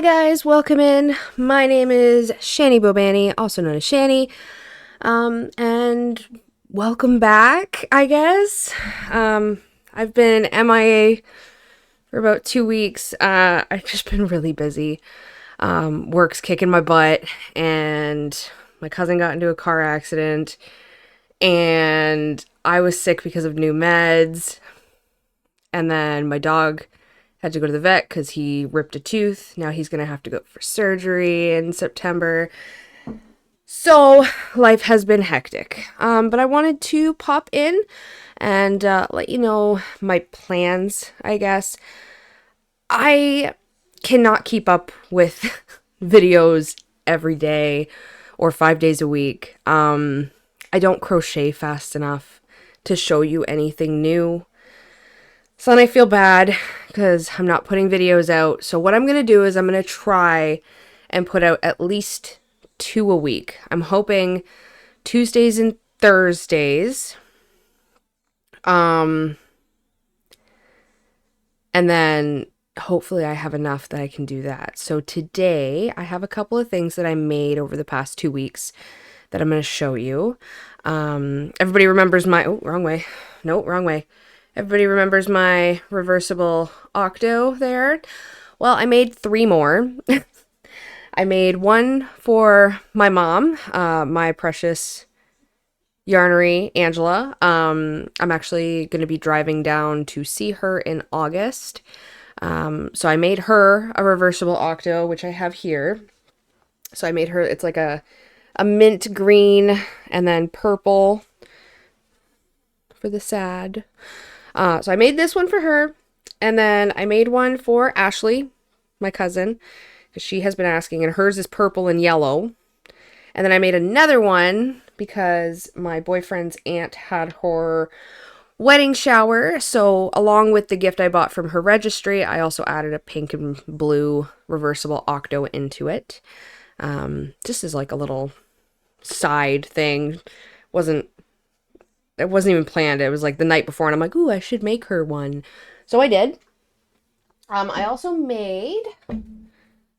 Hi guys, welcome in. My name is Shani Bobani, also known as Shani. And welcome back, I guess. I've been MIA for about 2 weeks. I've just been really busy. Work's kicking my butt, and my cousin got into a car accident, and I was sick because of new meds, and then my dog had to go to the vet because he ripped a tooth. Now he's going to have to go for surgery in September. So life has been hectic. But I wanted to pop in and let you know my plans, I guess. I cannot keep up with videos every day or 5 days a week. I don't crochet fast enough to show you anything new. So then I feel bad because I'm not putting videos out. So what I'm going to do is I'm going to try and put out at least 2 a week. I'm hoping Tuesdays and Thursdays. And then hopefully I have enough that I can do that. So today I have a couple of things that I made over the past 2 weeks that I'm going to show you. Everybody remembers my... Oh, wrong way. No, wrong way. Everybody remembers my reversible octo there. Well, I made 3 more. I made one for my mom, my precious yarnery, Angela. I'm actually going to be driving down to see her in August. So I made her a reversible octo, which I have here. So I made her, it's like a mint green and then purple for the sad. So I made this one for her, and then I made one for Ashley, my cousin, because she has been asking, and hers is purple and yellow. And then I made another one because my boyfriend's aunt had her wedding shower, so along with the gift I bought from her registry, I also added a pink and blue reversible octo into it. Just as like a little side thing. It wasn't even planned. It was like the night before, and I'm like, ooh, I should make her one. So I did. I also made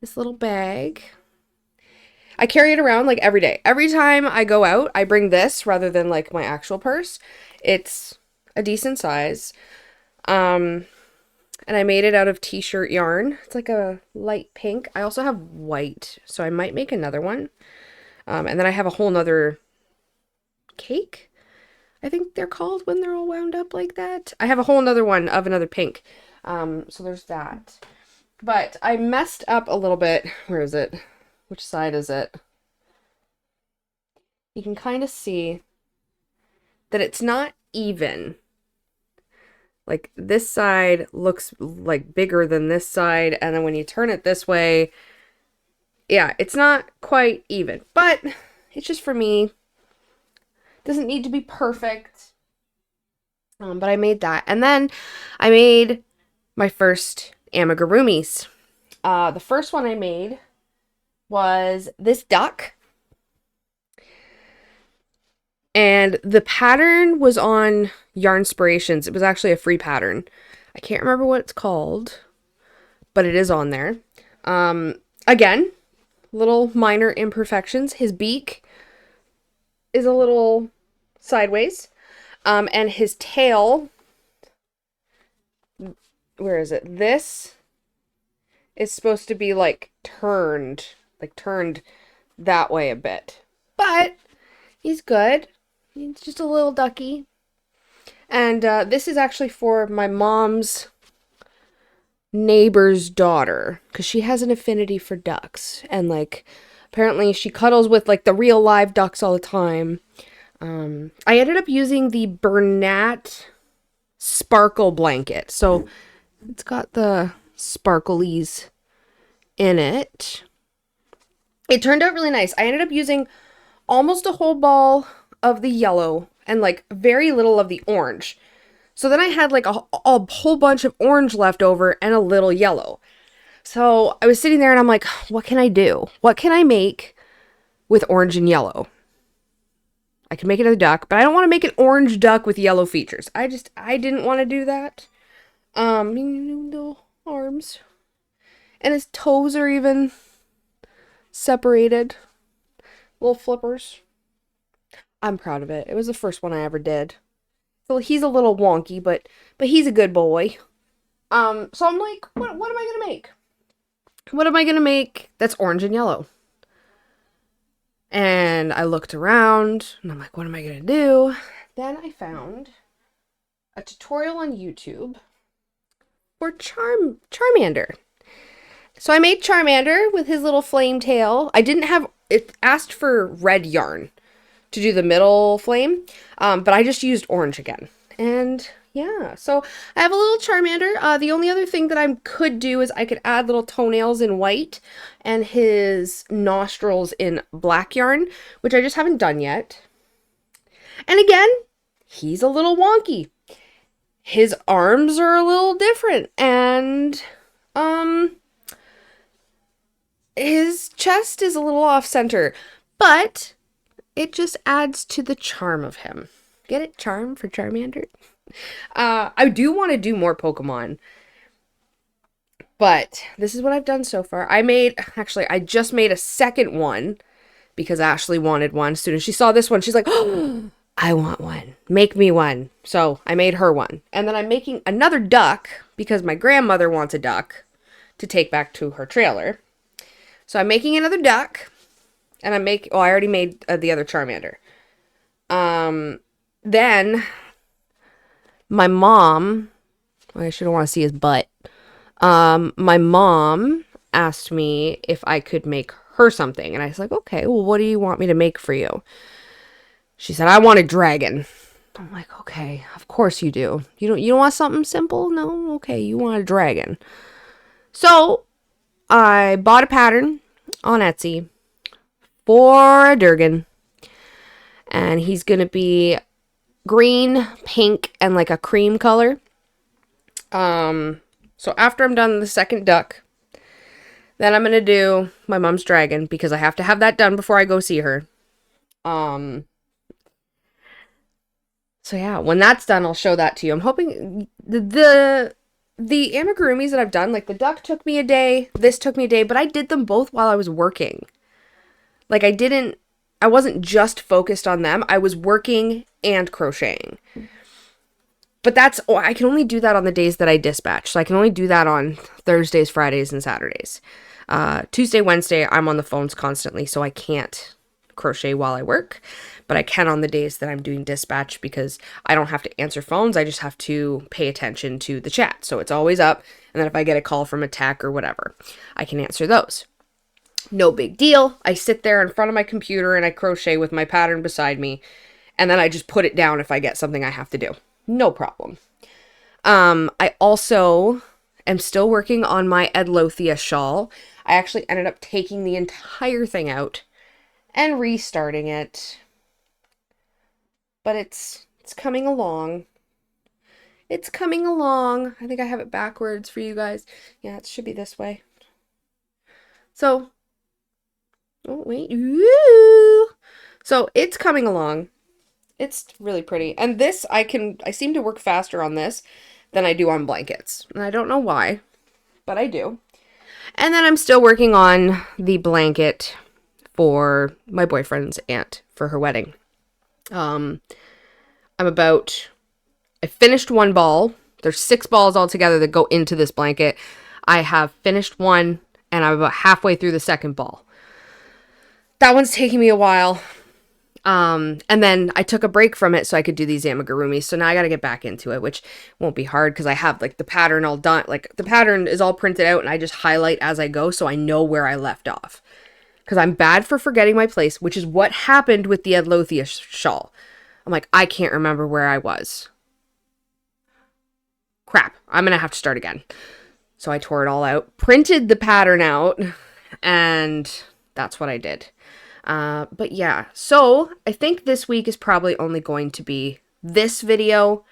this little bag. I carry it around like every day. Every time I go out, I bring this rather than like my actual purse. It's a decent size. And I made it out of t-shirt yarn. It's like a light pink. I also have white, so I might make another one. And then I have a whole nother cake, I think they're called when they're all wound up like that. I have a whole nother one of another pink. So there's that. But I messed up a little bit. Where is it? Which side is it? You can kind of see that it's not even. Like this side looks like bigger than this side. And then when you turn it this way, yeah, it's not quite even. But it's just for me. Doesn't need to be perfect. But I made that. And then I made my first amigurumis. The first one I made was this duck. And the pattern was on Yarnspirations. It was actually a free pattern. I can't remember what it's called, but it is on there. Again, little minor imperfections. His beak is a little sideways, and his tail, where is it? This is supposed to be like turned that way a bit, but he's good. He's just a little ducky. And this is actually for my mom's neighbor's daughter, because she has an affinity for ducks, and like apparently she cuddles with like the real live ducks all the time. I ended up using the Bernat sparkle blanket. So it's got the sparklies in it. It turned out really nice. I ended up using almost a whole ball of the yellow and like very little of the orange. So then I had like a whole bunch of orange left over and a little yellow. So I was sitting there and I'm like, what can I do? What can I make with orange and yellow? I can make it a duck, but I don't want to make an orange duck with yellow features. I didn't want to do that. Little arms. And his toes are even separated. Little flippers. I'm proud of it. It was the first one I ever did. So he's a little wonky, but he's a good boy. So I'm like, what am I gonna make? What am I gonna make that's orange and yellow? And I looked around and I'm like, what am I gonna do? Then I found a tutorial on YouTube for Charmander. So I made Charmander with his little flame tail. I didn't have it asked for red yarn to do the middle flame, but I just used orange again. And yeah, so I have a little Charmander. The only other thing that I could do is I could add little toenails in white and his nostrils in black yarn, which I just haven't done yet. And again, he's a little wonky. His arms are a little different, and his chest is a little off center, but it just adds to the charm of him. Get it? Charm for Charmander? I do want to do more Pokemon, but this is what I've done so far. I just made a second one because Ashley wanted one. As soon as she saw this one, she's like, oh, I want one. Make me one. So I made her one. And then I'm making another duck because my grandmother wants a duck to take back to her trailer. So I'm making another duck. And I already made the other Charmander. Then my mom, I shouldn't want to see his butt. My mom asked me if I could make her something. And I was like, okay, well, what do you want me to make for you? She said, I want a dragon. I'm like, okay, of course you do. You don't want something simple? No? Okay, you want a dragon. So I bought a pattern on Etsy for a Durgan. And he's going to be green, pink, and like a cream color. So after I'm done the second duck, then I'm going to do my mom's dragon because I have to have that done before I go see her. So yeah, when that's done, I'll show that to you. I'm hoping the amigurumis that I've done, like the duck took me a day, this took me a day, but I did them both while I was working. Like I wasn't just focused on them. I was working and crocheting. But I can only do that on the days that I dispatch. So I can only do that on Thursdays, Fridays, and Saturdays. Tuesday, Wednesday, I'm on the phones constantly, so I can't crochet while I work. But I can on the days that I'm doing dispatch because I don't have to answer phones. I just have to pay attention to the chat. So it's always up. And then if I get a call from a tech or whatever, I can answer those. No big deal. I sit there in front of my computer and I crochet with my pattern beside me. And then I just put it down if I get something I have to do. No problem. I also am still working on my Edlothia shawl. I actually ended up taking the entire thing out and restarting it. But it's coming along. It's coming along. I think I have it backwards for you guys. Yeah, it should be this way. So, oh wait. Ooh. So it's coming along. It's really pretty. And this, I seem to work faster on this than I do on blankets. And I don't know why, but I do. And then I'm still working on the blanket for my boyfriend's aunt for her wedding. I finished one ball. There's 6 balls altogether that go into this blanket. I have finished one and I'm about halfway through the second ball. That one's taking me a while. And then I took a break from it so I could do these amigurumis. So now I got to get back into it, which won't be hard because I have like the pattern all done. Like the pattern is all printed out and I just highlight as I go so I know where I left off. Because I'm bad for forgetting my place, which is what happened with the Edlothia shawl. I'm like, I can't remember where I was. Crap, I'm going to have to start again. So I tore it all out, printed the pattern out, and that's what I did. But yeah, so I think this week is probably only going to be this video.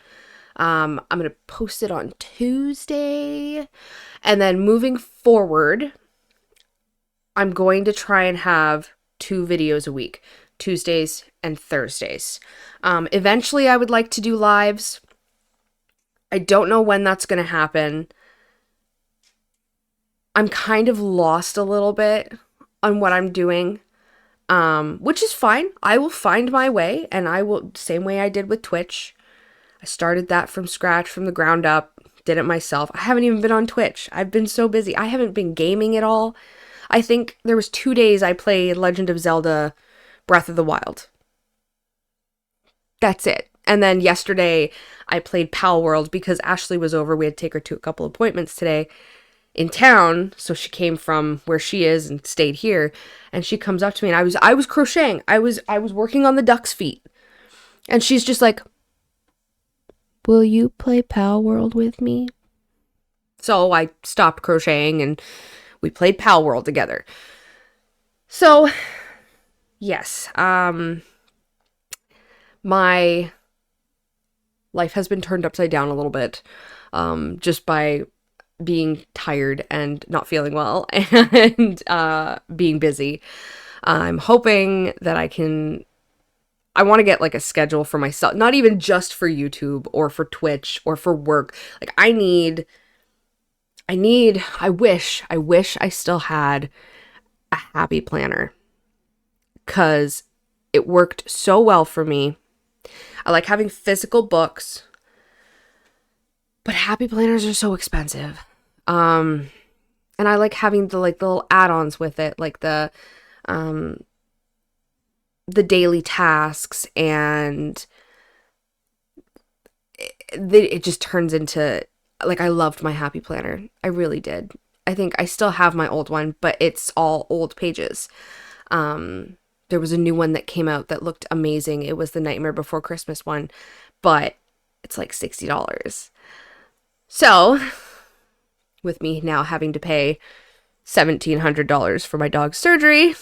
I'm going to post it on Tuesday. And then moving forward, I'm going to try and have 2 videos a week, Tuesdays and Thursdays. Eventually, I would like to do lives. I don't know when that's going to happen. I'm kind of lost a little bit on what I'm doing, which is fine. I will find my way, and I will, same way I did with Twitch. I started that from scratch, from the ground up, did it myself. I haven't even been on Twitch. I've been so busy. I haven't been gaming at all. I think there was 2 days I played Legend of Zelda Breath of the Wild. That's it. And then yesterday I played Pal World because Ashley was over. We had to take her to a couple appointments today in town. So she came from where she is and stayed here. And she comes up to me and I was crocheting. I was working on the duck's feet. And she's just like, "Will you play Pal World with me?" So I stopped crocheting and we played Pal World together. So, yes, my life has been turned upside down a little bit, just by being tired and not feeling well and being busy. I'm hoping that I want to get like a schedule for myself, not even just for YouTube or for Twitch or for work. Like I wish I still had a happy planner, because it worked so well for me. I like having physical books, but happy planners are so expensive. And I like having the little add-ons with it, like the daily tasks, and it just turns into, like, I loved my happy planner. I really did. I think I still have my old one, but it's all old pages. There was a new one that came out that looked amazing. It was the Nightmare Before Christmas one, but it's like $60. So, with me now having to pay $1,700 for my dog's surgery,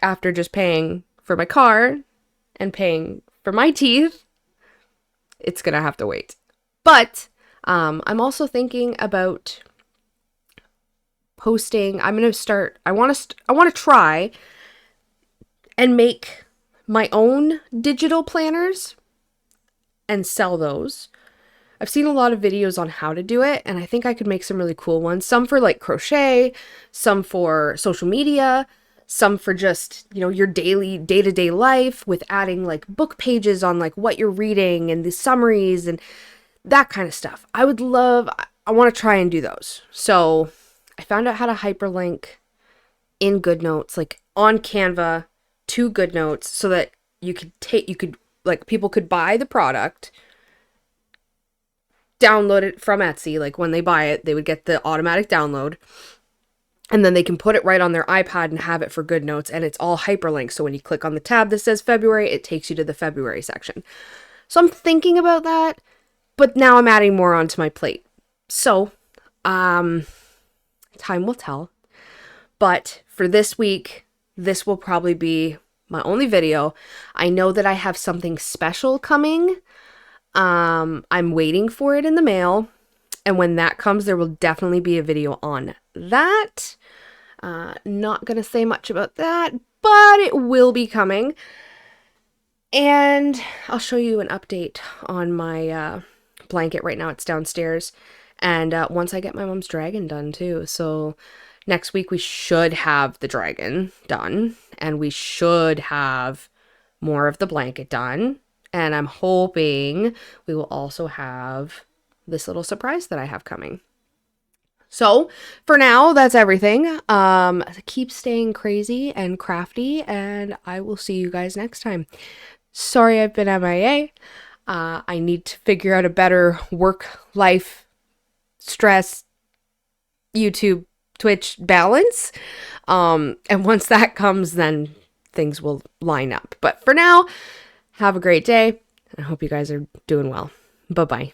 after just paying for my car and paying for my teeth, it's gonna have to wait. But I'm also thinking about posting. I want to try and make my own digital planners and sell those. I've seen a lot of videos on how to do it, and I think I could make some really cool ones. Some for like crochet, some for social media, some for just, your daily day-to-day life, with adding like book pages on like what you're reading and the summaries and that kind of stuff. I want to try and do those. So I found out how to hyperlink in GoodNotes, like on Canva to GoodNotes, so that people could buy the product, download it from Etsy. Like when they buy it, they would get the automatic download, and then they can put it right on their iPad and have it for GoodNotes, and it's all hyperlinked. So when you click on the tab that says February, it takes you to the February section. So I'm thinking about that, but now I'm adding more onto my plate. So, time will tell. But for this week, this will probably be my only video. I know that I have something special coming. I'm waiting for it in the mail. And when that comes, there will definitely be a video on that. Not going to say much about that, but it will be coming. And I'll show you an update on my blanket. Right now it's downstairs. And once I get my mom's dragon done too. So next week we should have the dragon done. And we should have more of the blanket done. And I'm hoping we will also have this little surprise that I have coming. So for now, that's everything. Keep staying crazy and crafty, and I will see you guys next time. Sorry I've been MIA. I need to figure out a better work-life stress, YouTube, Twitch balance. And once that comes, then things will line up. But for now, have a great day. I hope you guys are doing well. Bye-bye.